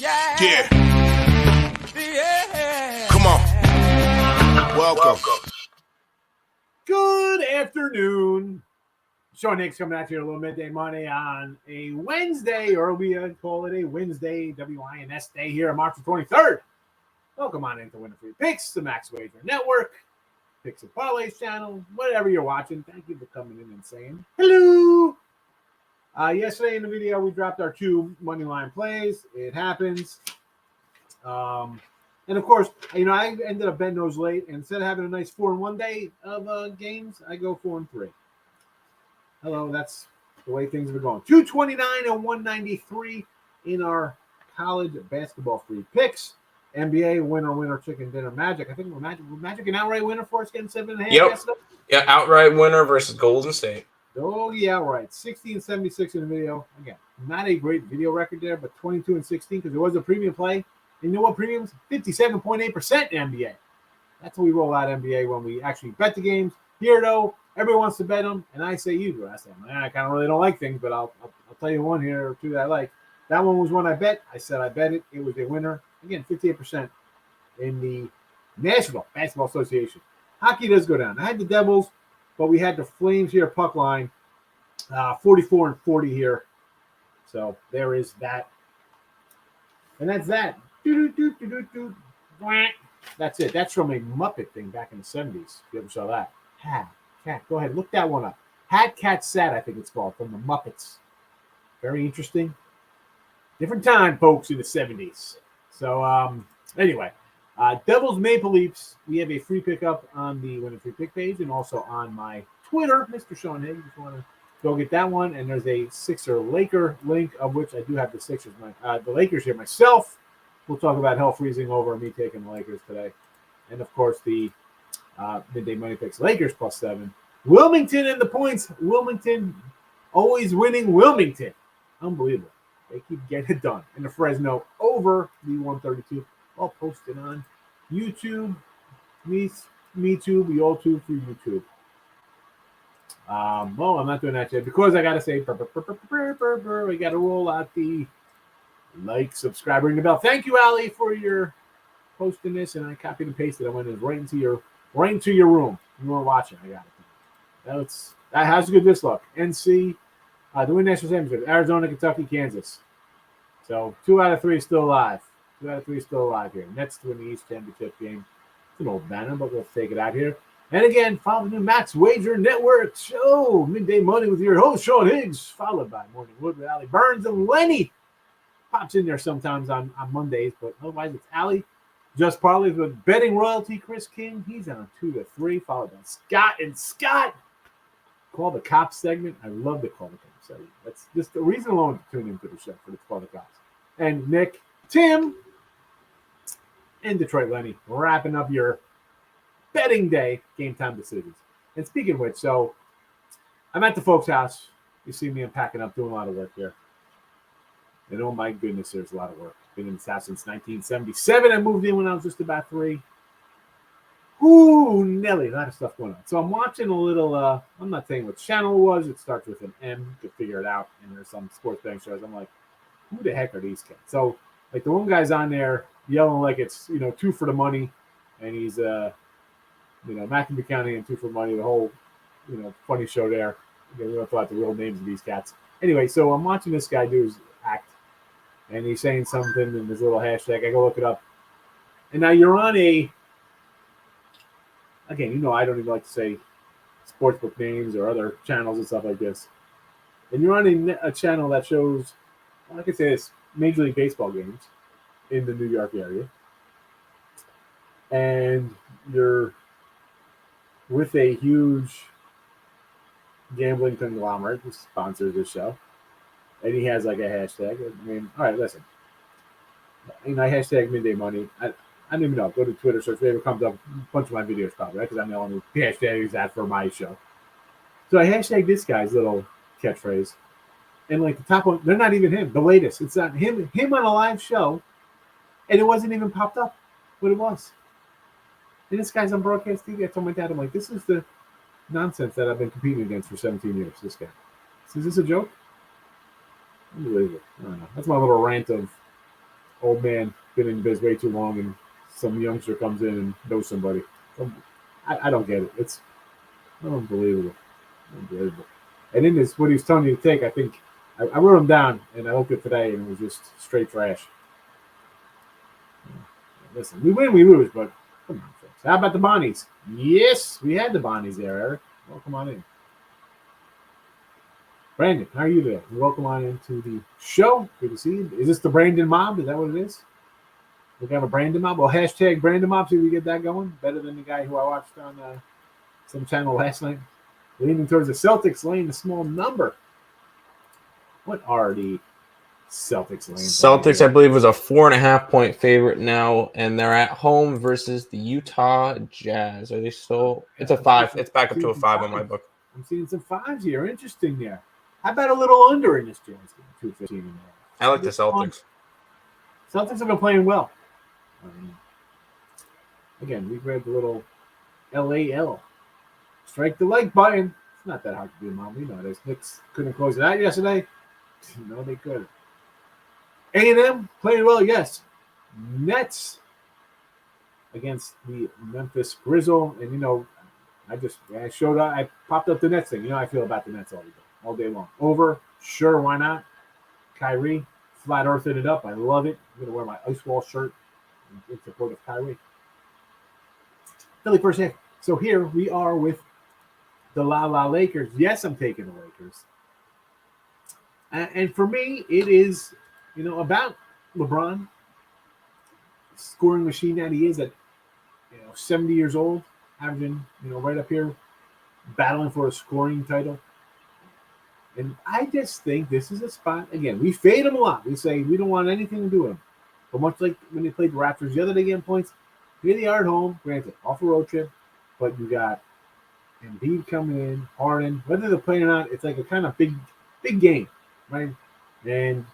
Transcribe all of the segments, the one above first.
Yeah. Come on. Welcome. Good afternoon. Sean Higgs coming at you a little midday Monday on a Wednesday, or we call it a Wednesday, WINS day here on March the 23rd. Welcome on into Winner Free Picks, the Max Wager Network, Picks and Parlays channel, whatever you're watching. Thank you for coming in and saying hello. Yesterday in the video, we dropped our 2 money line plays. It happens. And of course, I ended up betting those late. And instead of having a nice 4-1 day of games, I go 4-3. Hello, that's the way things are going. 229 and 193 in our college basketball free picks. NBA winner, chicken dinner, Magic. I think we're Magic an outright winner for us, getting 7.5. Yep. Yeah, outright winner versus Golden State. Oh, yeah, right. 16-76 in the video. Again, not a great video record there, but 22-16 because there was a premium play. And you know what premiums? 57.8% in NBA. That's what we roll out NBA when we actually bet the games. Here, though, everyone wants to bet them, and I say you do. I say, I kind of really don't like things, but I'll tell you one here or two that I like. That one was one I bet. I said I bet it. It was a winner. Again, 58% in the National Basketball Association. Hockey does go down. I had the Devils, but we had the Flames here, puck line, 44-40 here. So there is that. And that's that. That's it. That's from a Muppet thing back in the 70s. If you ever saw that. Cat. Go ahead. Look that one up. Hat, Cat, Sat, I think it's called, from the Muppets. Very interesting. Different time, folks, in the 70s. So, anyway, Devils Maple Leafs. We have a free pickup on the Winning Free Pick page and also on my Twitter, Mr. Sean Higgs. If you want to go get that one. And there's a Sixer-Laker link, of which I do have the Sixers, the Lakers here myself. We'll talk about hell freezing over me taking the Lakers today. And, of course, the midday money picks. Lakers +7. Wilmington in the points. Wilmington always winning. Wilmington. Unbelievable. They keep getting it done. And the Fresno over the 132. All posted on YouTube. Me too. We all too for YouTube. Well, I'm not doing that yet because I got to say, we got to roll out the like, subscribe, ring the bell. Thank you, Ali, for your posting this. And I copied and pasted. I went right into your room. You weren't watching. I got it. That has a good this look. NC. The Win National Championship, Arizona, Kentucky, Kansas. So 2 out of 3 still alive. 2 out of 3 still alive here. Nets to win the East Championship game. It's an old banner, but we'll take it out here. And again, follow the new Max Wager Network show. Midday Money with your host, Sean Higgs, followed by Morning Wood with Ali Burns and Lenny. Pops in there sometimes on Mondays, but otherwise it's Ali. Just Parlays with Betting Royalty, Chris King. He's on 2 to 3, followed by Scott and Scott. Call the Cops segment. I love the Call the Cops segment. That's just the reason alone to tune into the show for the Call the Cops. And Nick, Tim, and Detroit Lenny wrapping up your betting day game time decisions. And speaking of which, so I'm at the folks' house. You see me, I'm packing up, doing a lot of work here. And oh my goodness, there's a lot of work. Been in this house since 1977. I moved in when I was just about 3. Ooh, Nelly, a lot of stuff going on. So I'm watching a little, I'm not saying what channel it was. It starts with an M. You can figure it out. And there's some sports betting shows. I'm like, who the heck are these kids? So, like, the one guy's on there yelling like it's, 2 for the money. And he's, Matthew County and 2 for money. The whole, funny show there. We don't throw out the real names of these cats. Anyway, so I'm watching this guy do his act. And he's saying something in this little hashtag. I go look it up. And now you're on a... Again, I don't even like to say sportsbook names or other channels and stuff like this. And you're on a channel that shows, like I say, it's Major League Baseball games in the New York area. And you're with a huge gambling conglomerate who sponsors this show. And he has like a hashtag. I mean, all right, listen. Hashtag midday money. I don't even know. Go to Twitter, search whatever comes up. A bunch of my videos probably, right? Because I'm the only hashtag that for my show. So I hashtag this guy's little catchphrase. And like the top one, they're not even him. The latest. It's not him on a live show. And it wasn't even popped up what it was. And this guy's on broadcast TV. I told my dad, I'm like, this is the nonsense that I've been competing against for 17 years, this guy. So is this a joke? Unbelievable. I don't know. That's my little rant of old man been in biz way too long, and some youngster comes in and knows somebody. I don't get it. It's unbelievable. Unbelievable. And in this, what he was telling you to take, I think I wrote them down, and I looked at today, and it was just straight trash. Listen, we win, we lose, but come on, folks. How about the Bonnies? Yes, we had the Bonnies there, Eric. Welcome on in. Brandon, how are you today? Welcome on into the show. Good to see you. Is this the Brandon Mob? Is that what it is? We have a Brandon Mob. Well, hashtag Brandon Mob, see if we get that going. Better than the guy who I watched on some channel last night. Leaning towards the Celtics, laying a small number. What are the Celtics laying? Celtics, I believe, was a 4.5-point favorite now, and they're at home versus the Utah Jazz. Are they still? It's a 5. It's back up to a 5 on my book. I'm seeing some 5s here. Interesting there. How about a little under in this Jazz game? 215. I like the Celtics. Celtics have been playing well. Again, we grabbed a little LAL. Strike the like button. It's not that hard to do, Mom. We know this. Knicks couldn't close it out yesterday. No, they could. A&M playing well, yes. Nets against the Memphis Grizzle. And, you know, I showed up. I popped up the Nets thing. You know how I feel about the Nets all day long. Over, sure, why not? Kyrie, flat earthing it up. I love it. I'm going to wear my Ice Wall shirt in support of Kyrie. Philly first half. So here we are with the La Lakers. Yes, I'm taking the Lakers. And for me, it is, you know, about LeBron, scoring machine that he is at, 70 years old, averaging, right up here, battling for a scoring title. And I just think this is a spot. Again, we fade him a lot. We say we don't want anything to do with him. But much like when they played the Raptors the other day getting points, here they are at home, granted, off a road trip, but you got Embiid coming in, Harden. Whether they're playing or not, it's like a kind of big game, right? And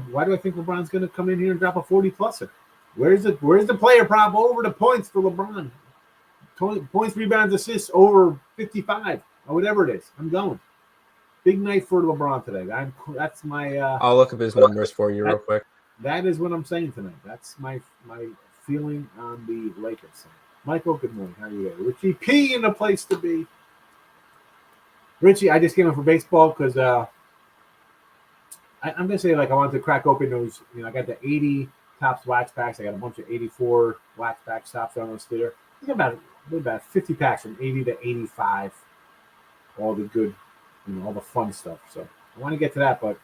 why do I think LeBron's going to come in here and drop a 40-pluser? Where's the player prop over the points for LeBron? Points, rebounds, assists over 55 or whatever it is. I'm going. Big night for LeBron today. That's my. I'll look up his numbers for you real quick. That is what I'm saying tonight. That's my feeling on the Lakers. Michael, good morning. How are you today? Richie P in the place to be. Richie, I just came in for baseball because I'm gonna say, like, I wanted to crack open those. I got the 80 Topps wax packs. I got a bunch of 84 wax pack stops on those there. I got about 50 packs from 80 to 85. All the good, all the fun stuff. So I want to get to that, but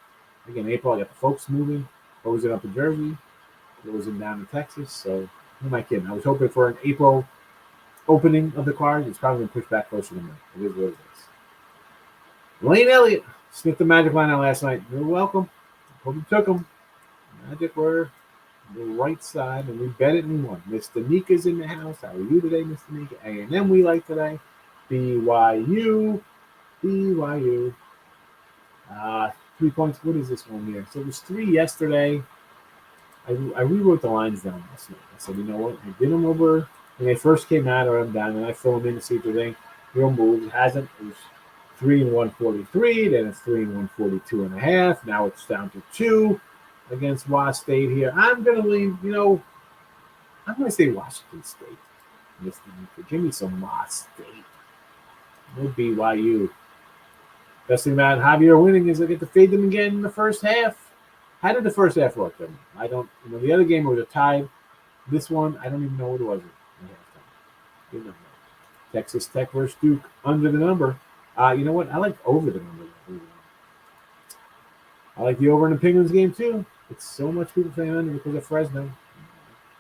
again, April, I got the folks moving, closing up in Jersey, closing down in Texas. So who am I kidding? I was hoping for an April opening of the cards. It's probably going to push back closer to me. It is what it is. Lane Elliott sniffed the Magic line out last night. You're welcome. Hope you took them. Magic were the right side, and we bet it and won. Mr. Nika's in the house. How are you today, Mr. Nika? A&M we like today. BYU. 3 points. What is this one here? So it was 3 yesterday. I rewrote the lines down last night. I said, you know what? I did them over when they first came out, or I'm down, and I fill them in to see if there's any real moves. It hasn't. It was 3 and 143. Then it's 3 and 142.5. Now it's down to 2 against Washington State here. I'm going to leave, I'm going to say Washington State. Give me some Washington State. No BYU. Best thing about Javier winning is I get to fade them again in the first half. How did the first half work then? I don't, the other game was a tie. This one, I don't even know what it was. Texas Tech versus Duke under the number. You know what? I like over the number. I like the over in the Penguins game too. It's so much people playing under because of Fresno.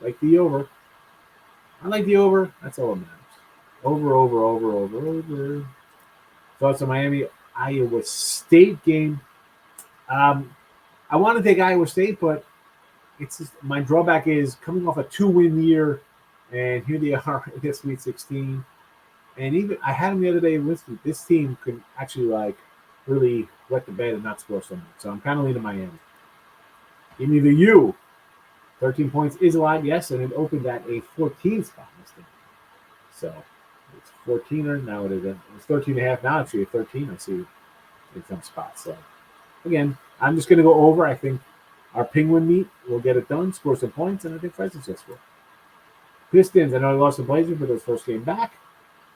I like the over. I like the over. That's all that matters. Over. Thoughts on Miami, Iowa State game. I want to take Iowa State, but it's just, my drawback is coming off a 2-win year, and here they are in the Sweet 16. And even I had them the other day with this team could actually really wet the bed and not score so much. So I'm kind of leaning Miami. Give me the U. 13 points is a lot, yes, and it opened at a 14 spot. So it's 14er now. It's 13.5 now. Actually, 13. I see in some spots. So again, I'm just going to go over. I think our Penguin meet will get it done, score some points, and I think Fred's successful. Pistons, I know they lost the Blazers for their first game back.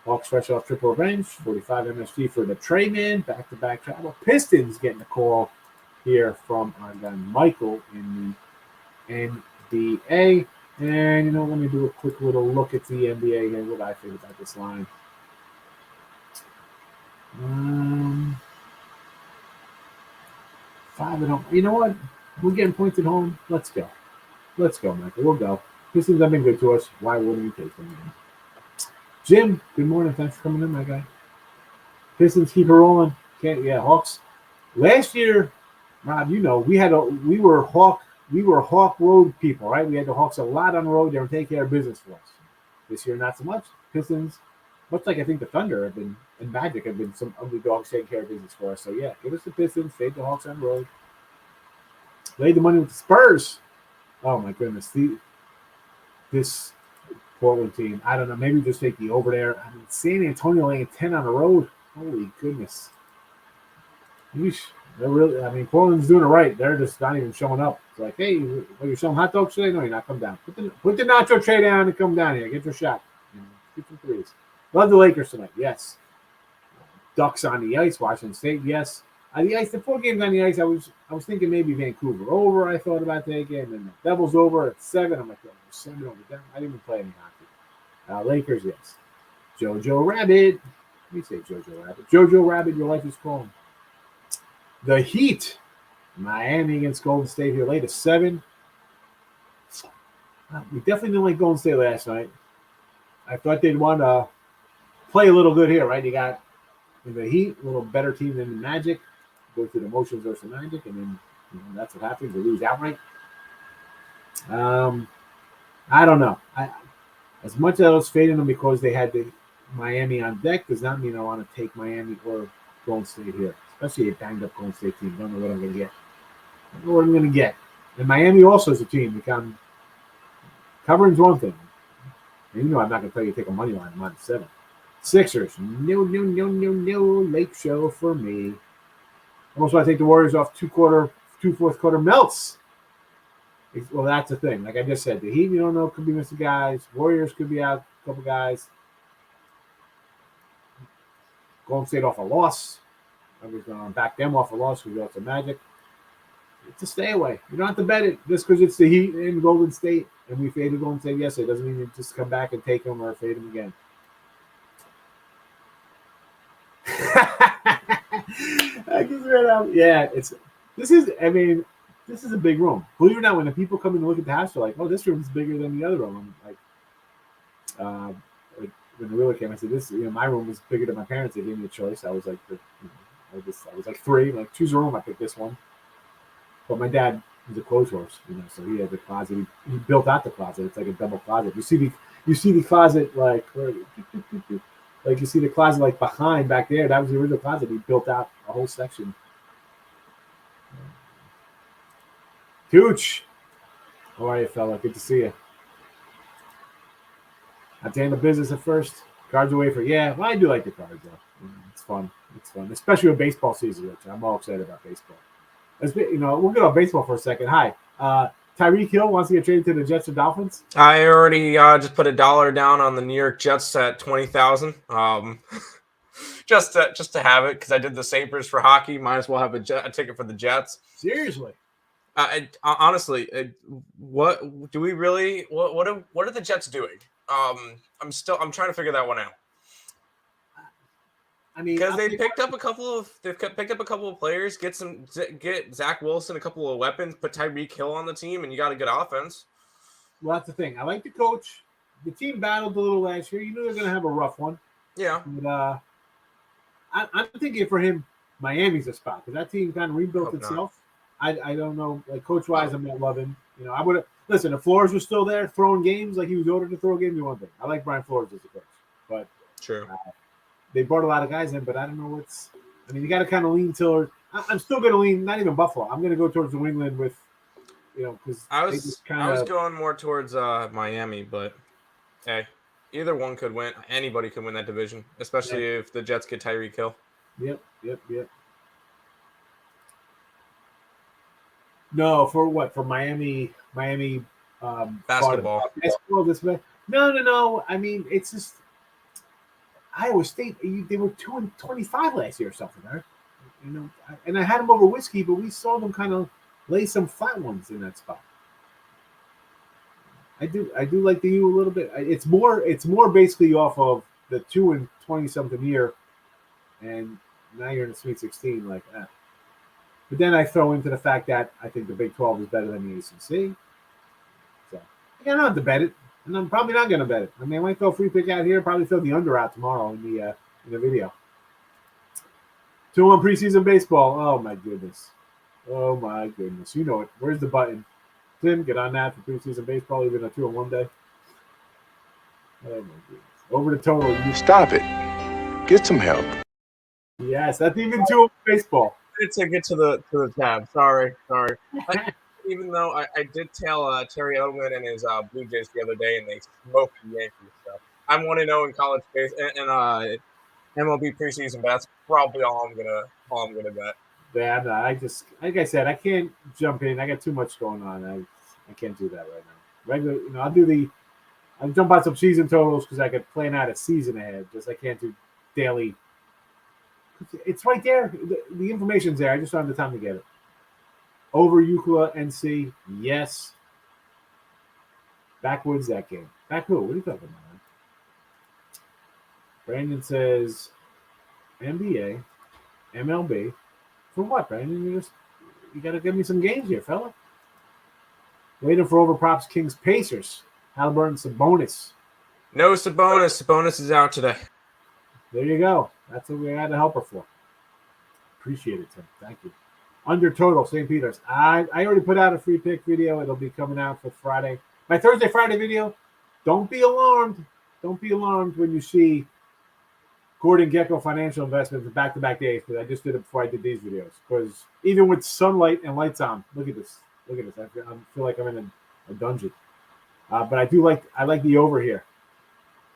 Hawks fresh off triple revenge, 45 MSG for the Trey man, back-to-back travel. Pistons getting a call here from our guy Michael in the NBA. And, let me do a quick little look at the NBA here, what I think about this line. 5-0. You know what? We're getting points at home. Let's go. Let's go, Michael. We'll go. Pistons have been good to us. Why wouldn't we take them? Jim, good morning. Thanks for coming in, my guy. Pistons keep it rolling. Hawks. Last year, Rob, we were Hawk road people, right? We had the Hawks a lot on the road. They were taking care of business for us. This year, not so much. Pistons, much like I think the Thunder have been and Magic have been some ugly dogs taking care of business for us. So yeah, give us the Pistons, fade the Hawks on the road. Laid the money with the Spurs. Oh my goodness, this Portland team. I don't know. Maybe just take the over there. I mean, San Antonio laying 10 on the road. Holy goodness. They're really. I mean, Portland's doing it right. They're just not even showing up. It's like, hey, you're selling hot dogs today? No, you're not. Come down. Put the nacho tray down and come down here. Get your shot. Get some threes. Love the Lakers tonight. Yes. Ducks on the ice. Washington State. Yes. On the ice. The 4 games on the ice. I was thinking maybe Vancouver over. I thought about taking, and then the Devils over at 7. I'm like, 7 over them. I didn't even play any hockey. Lakers. Yes. Jojo Rabbit. Let me say Jojo Rabbit. Jojo Rabbit. Your life is calling. The Heat, Miami against Golden State here late at 7. We definitely didn't like Golden State last night. I thought they'd want to play a little good here, right? You got the Heat, a little better team than the Magic. Go through the motions versus the Magic, and then that's what happens. They lose outright. I don't know. As much as I was fading them because they had the Miami on deck, does not mean I want to take Miami or Golden State here. Especially a banged-up Golden State team. Don't know what I'm going to get. And Miami also is a team. Covering's one thing. And I'm not going to tell you to take a money line. I'm on 7. Sixers. No. Late show for me. Almost want to take the Warriors off 2 fourth quarter melts. Well, that's the thing. Like I just said, the Heat, you don't know, could be missing guys. Warriors could be out a couple guys. Golden State off a loss. I was going to back them off a loss. We got the Magic. It's a stay away. You don't have to bet it just because it's the Heat in Golden State and we faded Golden State yesterday. It doesn't mean you just come back and take them or fade them again. I just read out. Yeah, this is a big room. Believe it or not, when the people come in and look at the house, they're like, "Oh, this room is bigger than the other room." I'm like, when the realtor came, I said, "This, my room was bigger than my parents. They gave me a choice." I was like, I was like 3. Like, choose a room. I picked this one. But my dad was a clothes horse, so he had the closet. He built out the closet. It's like a double closet. You see the closet like you see the closet like behind back there. That was the original closet. He built out a whole section. Tooch, how are you, fella? Good to see you. At the end of business at first. Cards away for well, I do like the cards though. It's fun. Especially with baseball season, which I'm all excited about baseball. We'll get on baseball for a second. Hi. Tyreek Hill wants to get traded to the Jets or Dolphins. I already just put $1 down on the New York Jets at 20,000. Just to have it because I did the Sabres for hockey. Might as well have a ticket for the Jets. Seriously. Honestly, what do we really? What are the Jets doing? I'm trying to figure that one out. I mean, because they've picked up a couple of players, get Zach Wilson a couple of weapons, put Tyreek Hill on the team, and you got a good offense. Well, that's the thing. I like the coach. The team battled a little last year. You knew they're going to have a rough one. Yeah. But, I'm thinking for him, Miami's a spot because that team kind of rebuilt itself. I don't know, like coach-wise, I'm not loving. I would have listen. If Flores was still there throwing games like he was ordered to throw games, one thing. I like Brian Flores as a coach, but true. They brought a lot of guys in, but I don't know what's. I mean, you got to kind of lean toward. I'm still going to lean, not even Buffalo. I'm going to go towards New England with, because I was going more towards Miami, but hey, either one could win. Anybody could win that division, especially if the Jets get Tyreek Hill. Yep. No, for what? For Miami, Basketball. basketball. No. I mean, it's just Iowa State. They were 2-25 last year or something, right? And I had them over whiskey, but we saw them kind of lay some flat ones in that spot. I do like the U a little bit. It's more basically off of the 2-20 something year, and now you're in the Sweet 16, like that. But then I throw into the fact that I think the Big 12 is better than the ACC. So I don't have to bet it, and I'm probably not going to bet it. I mean, I might throw a free pick out here, probably throw the under out tomorrow in the video. 2-1 preseason baseball. Oh my goodness. You know it. Where's the button? Tim, get on that for preseason baseball, even a 2-1 day. Oh my goodness. Over the total. Stop it. Get some help. Yes, that's even 2-1 baseball. To get to the tab. Sorry. Even though I did tell Terry Edelman and his Blue Jays the other day, and they smoked the Yankees. So I'm 1-0 in college base and MLB preseason, but that's probably all I'm gonna bet. Yeah, no, I just like I said, I can't jump in. I got too much going on. I can't do that right now. Regular, I'll jump on some season totals because I could plan out a season ahead. Just I can't do daily. It's right there. The information's there. I just don't have the time to get it. Over UCLA NC, yes. Backwoods that game. Back who? What are you talking about, man? Brandon says NBA, MLB. For what, Brandon? You got to give me some games here, fella. Waiting for over props, Kings, Pacers. Halliburton, Sabonis. No Sabonis. Sabonis is out today. There you go. That's what we had to help her for. Appreciate it, Tim. Thank you. Under total, St. Peter's. I already put out a free pick video. It'll be coming out for Friday. My Thursday, Friday video. Don't be alarmed. Don't be alarmed when you see Gordon Gecko Financial Investments back-to-back days, because I just did it before I did these videos. Because even with sunlight and lights on, look at this. I feel like I'm in a dungeon. But I like the over here.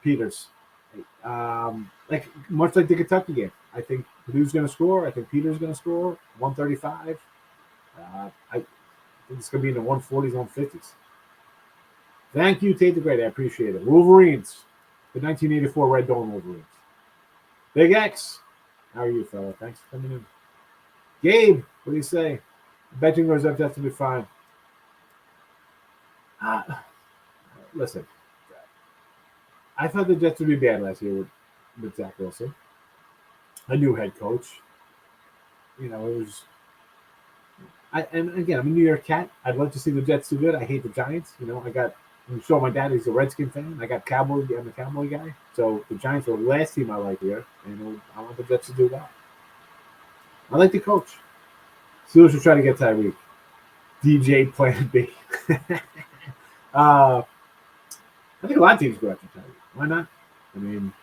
Peters. Much like the Kentucky game. I think Purdue's going to score. I think Peter's going to score. 135. I think it's going to be in the 140s, 150s. Thank you, Tate the Great. I appreciate it. Wolverines. The 1984 Red Dawn Wolverines. Big X. How are you, fella? Thanks for coming in. Gabe, what do you say? Betting goes up just to be fine. Listen. I thought the Jets would be bad last year with Zach Wilson. A new head coach. It was. And again, I'm a New York cat. I'd love to see the Jets do good. I hate the Giants. I'm sure my dad is a Redskin fan. I'm a Cowboy guy. So the Giants are the last team I like here, and I want the Jets to do well. I like the coach. Steelers should try to get Tyreek. DJ Plan B. I think a lot of teams go after Tyreek. Why not? I mean,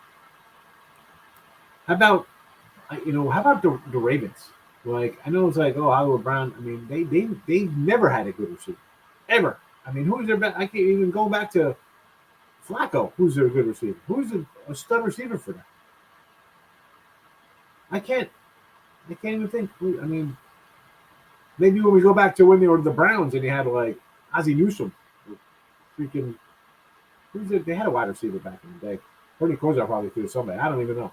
how about the Ravens? Like, I know it's like, Hollywood Brown. I mean, they never had a good receiver, ever. I mean, who's their best? I can't even go back to Flacco. Who's their good receiver? Who's a stud receiver for them? I can't even think. I mean, maybe when we go back to when they were the Browns and they had like Ozzie Newsome, freaking. They had a wide receiver back in the day. Bernie Kosar probably threw somebody. I don't even know.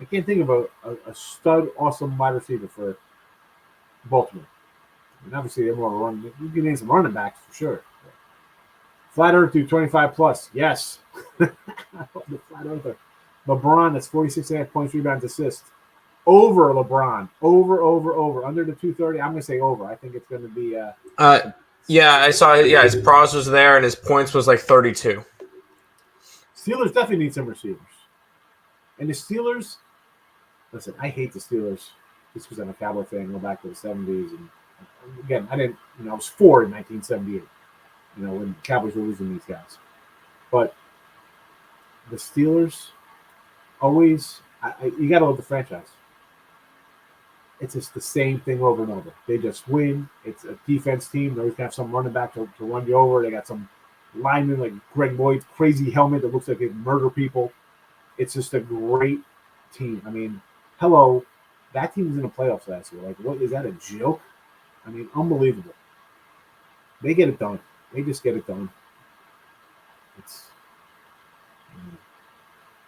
I can't think of a stud, awesome wide receiver for Baltimore. And obviously, they're more of a run. You can name some running backs for sure. Flat Earth do 25 plus. Yes. I love the Flat Earther. LeBron, that's 46.5 points, rebounds, assists. Over LeBron. Over. Under the 230. I'm going to say over. I think it's going to be. Yeah, I saw it. Yeah, his pros was there, and his points was like 32. Steelers definitely need some receivers. And the Steelers, listen, I hate the Steelers just because I'm a Cowboy fan. Go back to the 70s. And again, I was 4 in 1978, when the Cowboys were losing these guys. But the Steelers always, you got to love the franchise. It's just the same thing over and over. They just win. It's a defense team. They always have some running back to run you over. They got some linemen like Greg Boyd, crazy helmet that looks like they murder people. It's just a great team. I mean, hello, that team was in the playoffs last year. Like, what is that, a joke? I mean, unbelievable. They get it done. They just get it done. It's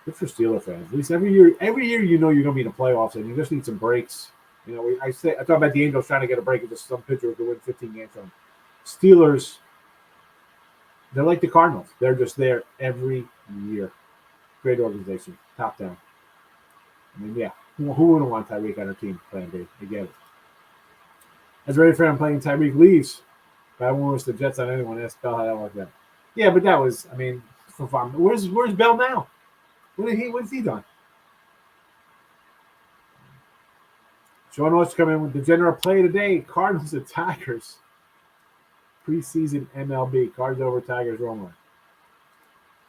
good for Steeler fans. At least every year you know you're going to be in the playoffs, and you just need some breaks. You know, I talk about the Angels trying to get a break against some pitcher who could win 15 games from Steelers. They're like the Cardinals. They're just there every year. Great organization, top down. I mean, yeah, who wouldn't want Tyreek on their team playing B? I get it. As a Ready fan playing Tyreek leaves, but I won't wish the Jets on anyone. Ask Bell how that worked out. Yeah, but that was, I mean, for fun. Where's Bell now? What's he done? Sean wants to come in with the general play today. Cardinals and Tigers. Preseason MLB. Cards over Tigers wrong.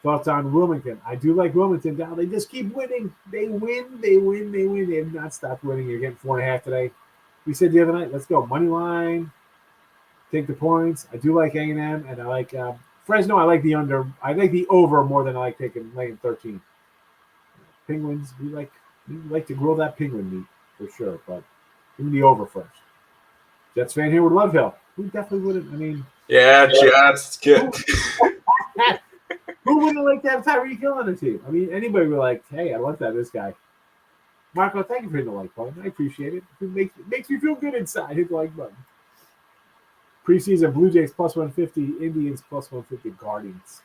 Thoughts on Wilmington? I do like Wilmington. Now they just keep winning. They win. They have not stopped winning. You're getting 4.5 today. We said the other night, let's go money line. Take the points. I do like A&M, and I like Fresno. I like the under. I like the over more than I like laying 13. Penguins. We like to grill that penguin meat for sure, but give me the over first. Jets fan here would love Hill. Who definitely wouldn't? I mean, yeah, Jets. Good. Who wouldn't like to have Tyreek Hill on the team? I mean, anybody would like, hey, I love that this guy. Marco, thank you for hitting the like button. I appreciate it. It makes me feel good inside. Hit the like button. Preseason Blue Jays plus 150, Indians plus 150, Guardians.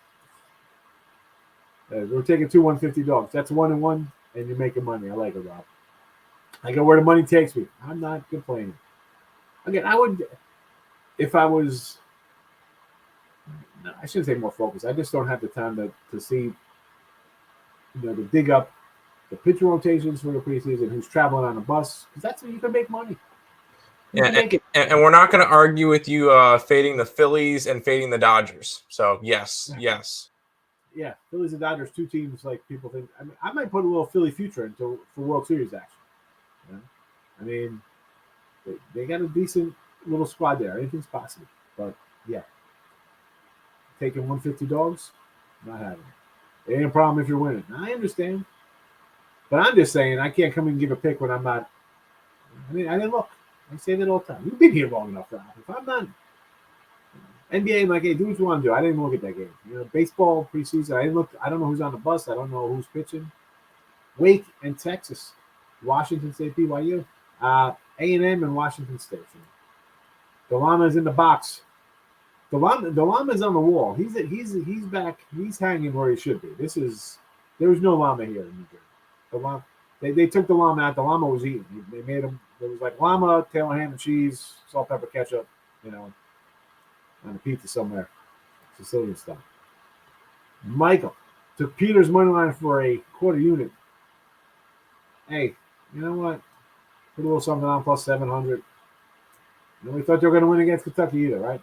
We're taking 2 150 dogs. That's 1-1, and you're making money. I like it, Rob. I go where the money takes me. I'm not complaining. Again, I would, if I was, no, I shouldn't say more focused. I just don't have the time to see, to dig up the pitcher rotations for the preseason, who's traveling on a bus, because that's where you can make money. And we're not going to argue with you fading the Phillies and fading the Dodgers. So, yes. Yeah, Phillies and Dodgers, two teams like people think. I mean, I might put a little Philly future for World Series action. You know? I mean, they got a decent little squad there. Anything's possible. But, yeah. Taking 150 dogs, not having it. It ain't a problem if you're winning. I understand. But I'm just saying, I can't come and give a pick when I'm not. I mean, I didn't look. I say that all the time. You've been here long enough, Rob. If I'm not NBA, I'm like, hey, do what you want to do. I didn't look at that game. Baseball preseason. I didn't look. I don't know who's on the bus. I don't know who's pitching. Wake and Texas, Washington State, BYU, A&M and Washington State. The Llama's in the box. The Llama's on the wall. He's back. He's hanging where he should be. There was no Llama here in New Jersey. The Llama, they took the Llama out. The Llama was eaten. They made him. There was like llama, tail, ham and cheese, salt, pepper, ketchup, on a pizza somewhere. Sicilian stuff. Michael took Peter's money line for a quarter unit. Hey, you know what? Put a little something on plus 700. We thought they were going to win against Kentucky either, right?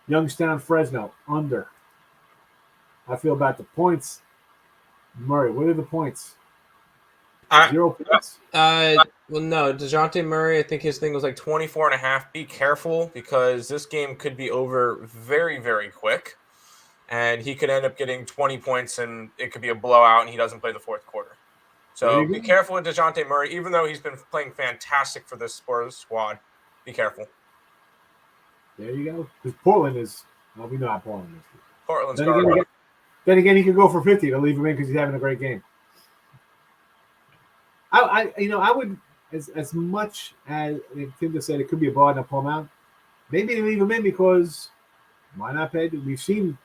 Youngstown, Fresno, under. I feel about the points. Murray, what are the points? 0 points? Well, no. DeJounte Murray, I think his thing was like 24.5. Be careful because this game could be over very, very quick. And he could end up getting 20 points and it could be a blowout and he doesn't play the fourth quarter. So be careful with DeJounte Murray, even though he's been playing fantastic for this Spurs squad. Be careful. There you go. Because Portland is, well, we know how Portland is. Portland's Then again, he could go for 50 to leave him in because he's having a great game. I would, as much as Tim just said, it could be a blowout and pull him out. Maybe they leave him in because why not pay? We've seen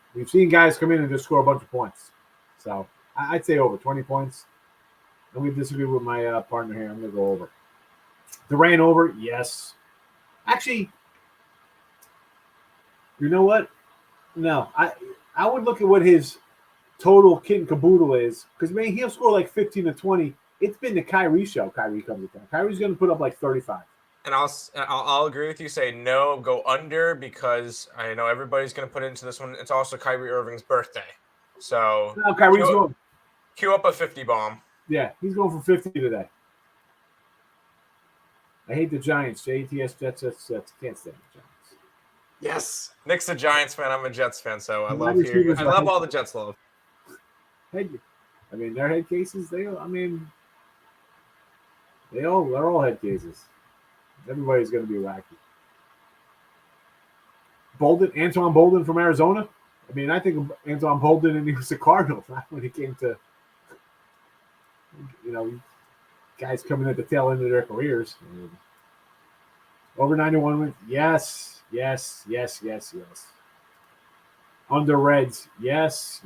guys come in and just score a bunch of points. So I'd say over 20 points. I'm going to disagree with my partner here. I'm going to go over. Durant over, yes. Actually, you know what? No, I would look at what his total kit and caboodle is because he'll score like 15 to 20. It's been the Kyrie show. Kyrie comes to town. Kyrie's going to put up like 35. And I'll agree with you. Say no, go under because I know everybody's going to put into this one. It's also Kyrie Irving's birthday, so no, Kyrie's going. Cue up a 50 bomb. Yeah, he's going for 50 today. I hate the Giants. Jets. Can't stand the Giants. Yes, Nick's a Giants fan. I'm a Jets fan, so I love all the Jets love. Their head cases. They're all head cases. Everybody's going to be wacky. Antoine Bolden from Arizona. I mean, I think of Antoine Bolden and he was a Cardinal when it came to, guys coming at the tail end of their careers. Over 91 wins. Yes. Under Reds. Yes.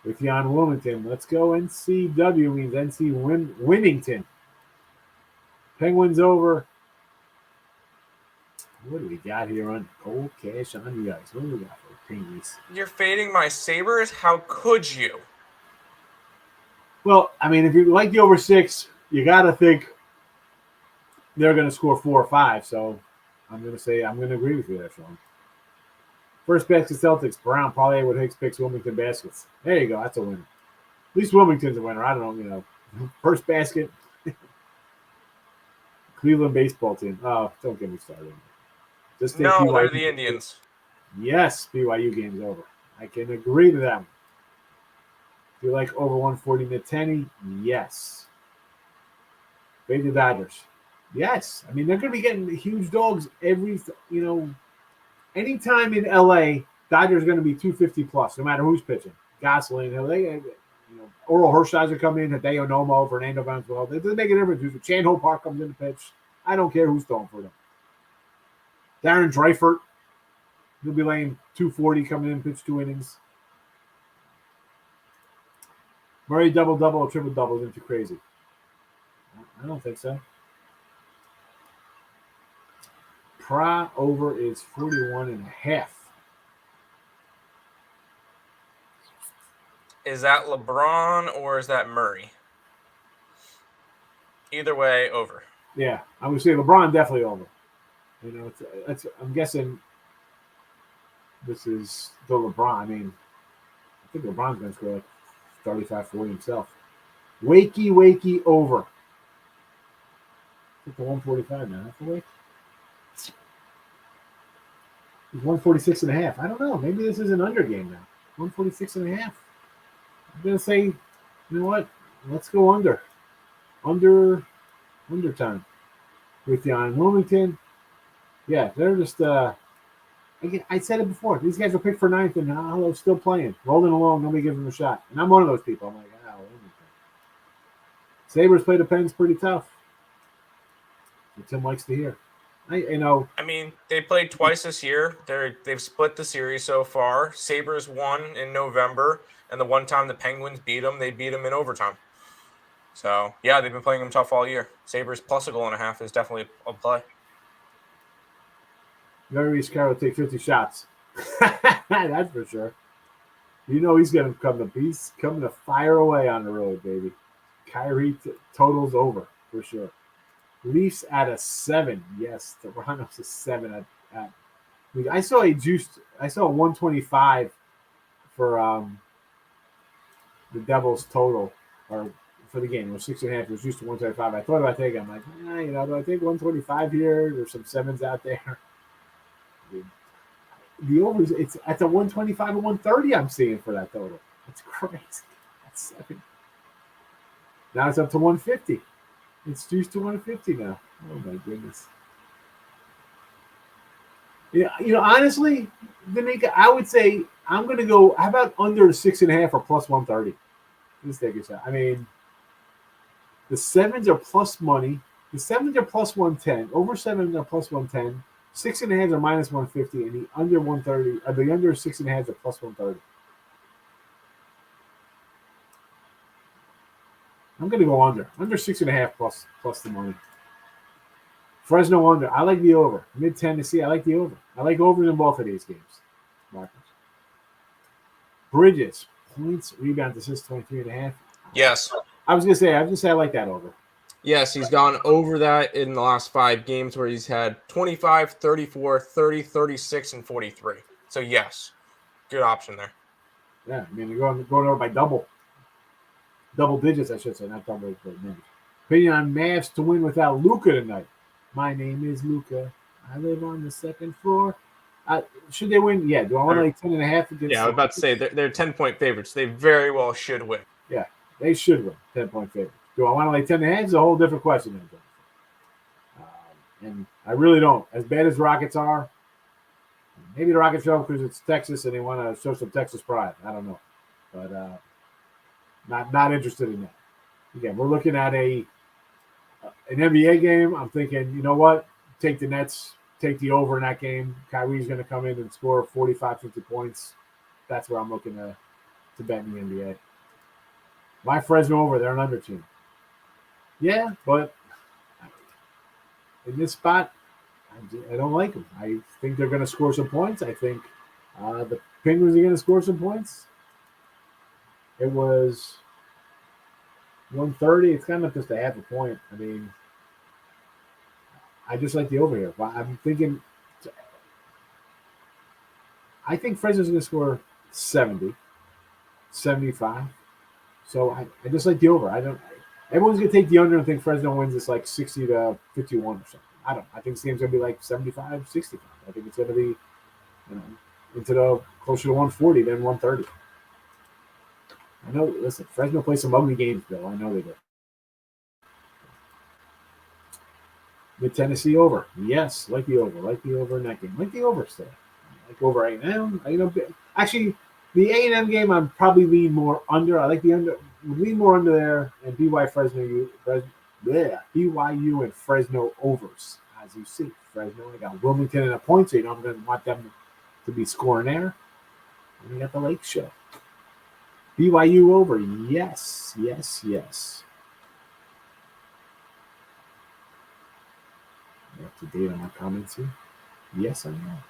With Jan Wilmington. Let's go NCW means NC Winnington. Penguins over. What do we got here on cold cash on you guys? What do we got for Penguins? You're fading my Sabres? How could you? Well, I mean, if you like the over 6, you got to think they're going to score 4 or 5. So I'm going to agree with you there, Sean. First basket Celtics, Brown, probably with Higgs picks Wilmington baskets. There you go. That's a winner. At least Wilmington's a winner. I don't know, First basket. Cleveland baseball team. Oh, don't get me started. Just take no, BYU. they're the Indians. Yes, BYU game's over. I can agree to that one. Do you like over 140 Nittany? Yes. Fade the Dodgers. Yes. I mean, they're going to be getting huge dogs anytime in LA, Dodgers are going to be 250 plus, no matter who's pitching. Gosselin, Oral Hershiser coming in, Hideo Nomo, Fernando Valenzuela. It doesn't make a difference. Chan Ho Park comes in to pitch. I don't care who's throwing for them. Darren Dreifert, he'll be laying 240 coming in, pitch 2 innings. Murray double-double or triple-double isn't too crazy. I don't think so. Pra over is 41.5. Is that LeBron or is that Murray? Either way, over. Yeah, I would say LeBron definitely over. I'm guessing this is the LeBron. I mean, I think LeBron's going to score like 35, 40 himself. Wakey over. I think the 145 now. That's the wake. It's 146.5. I don't know. Maybe this is an under game now. 146.5. I'm going to say, you know what? Let's go under. Under time. With Jan Wilmington. Yeah, they're just, I said it before. These guys are picked for 9th and they're still playing. Rolling along, nobody gives them a shot. And I'm one of those people. I'm like, Wilmington. Sabres play the Pens pretty tough. What Tim likes to hear. I mean, they played twice this year. They've split the series so far. Sabres won in November, and the one time the Penguins beat them, they beat them in overtime. So, yeah, they've been playing them tough all year. Sabres plus a goal and a half is definitely a play. Gary Scarrow will take 50 shots. That's for sure. He's going to coming to fire away on the road, baby. Kyrie totals over for sure. Leafs at a 7. Yes, Toronto's a 7 at I saw a 125 for the Devils total or for the game. It was 6.5. It was juiced to 125. I thought about taking it. I'm like, do I take 125 here? There's some 7s out there. The overs, it's at the 125 and 130 I'm seeing for that total. That's crazy. That's 7. Now it's up to 150. It's juiced to 150 now. Oh my goodness. Yeah, honestly, Danica, I would say I'm going to go. How about under 6.5 or plus 130? Let's take a shot. I mean, the 7s are plus money. The 7s are plus 110. Over 7 are plus 110. 6.5 are minus 150, and the under 130. The under 6.5 are plus 130. I'm going to go under 6.5 plus the money. Fresno under. I like the over. Mid Tennessee. I like the over. I like overs in both of these games. Marcus. Bridges points, rebound, assist 23.5. Yes. I was going to say I like that over. Yes, he's gone over that in the last 5 games where he's had 25, 34, 30, 36, and 43. So, yes, good option there. Yeah, I mean, they're going over by double digits, I should say, not double digits. Opinion on Mavs to win without Luka tonight. My name is Luka. I live on the 2nd floor. Should they win? Yeah. Do I want like 10.5 against? Yeah, I was about to say they're 10-point favorites. They very well should win. Yeah, they should win 10-point favorites. Do I want to like 10.5? It's a whole different question. And I really don't. As bad as Rockets are, maybe the Rockets show because it's Texas and they want to show some Texas pride. I don't know. But not interested in that. Again, we're looking at an NBA game. I'm thinking, you know what? Take the Nets, take the over in that game. Kyrie's going to come in and score 45, 50 points. That's where I'm looking to bet in the NBA. My Fresno over, they're an under team. Yeah, but in this spot, I don't like them. I think they're going to score some points. I think the Penguins are going to score some points. It was 130. It's kind of just a half a point. I mean, I just like the over here. I'm thinking, I think Fresno's going to score 70, 75. So I just like the over. Everyone's going to take the under and think Fresno wins this like 60 to 51 or something. I think this game's going to be like 75, 65. I think it's going to be, into the closer to 140 than 130. I know, listen, Fresno plays some ugly games, Bill. I know they do. Mid-Tennessee over. Yes, like the over. Like the over in that game. Like the over still. Like over A&M. Actually, the A&M game, I'm probably lean more under. I like the under. Lean more under there. And BYU and Fresno overs. As you see, Fresno, I got Wilmington in a point, so I'm going to want them to be scoring there. And we got the Lake Show. BYU over. Yes, yes, yes. I'm up to date on my comments here. Yes, I am.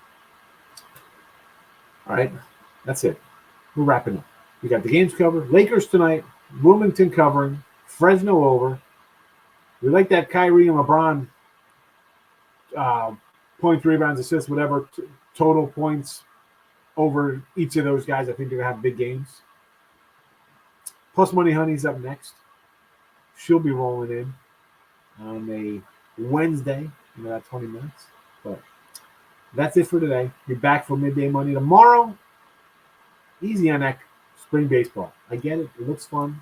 All right, that's it. We're wrapping up. We got the games covered. Lakers tonight. Wilmington covering. Fresno over. We like that Kyrie and LeBron point, rebounds, assists, whatever, total points over each of those guys. I think they're going to have big games. Plus Money Honey's up next. She'll be rolling in on a Wednesday, about 20 minutes. But that's it for today. Be back for Midday Money tomorrow. Easy on that spring baseball. I get it. It looks fun.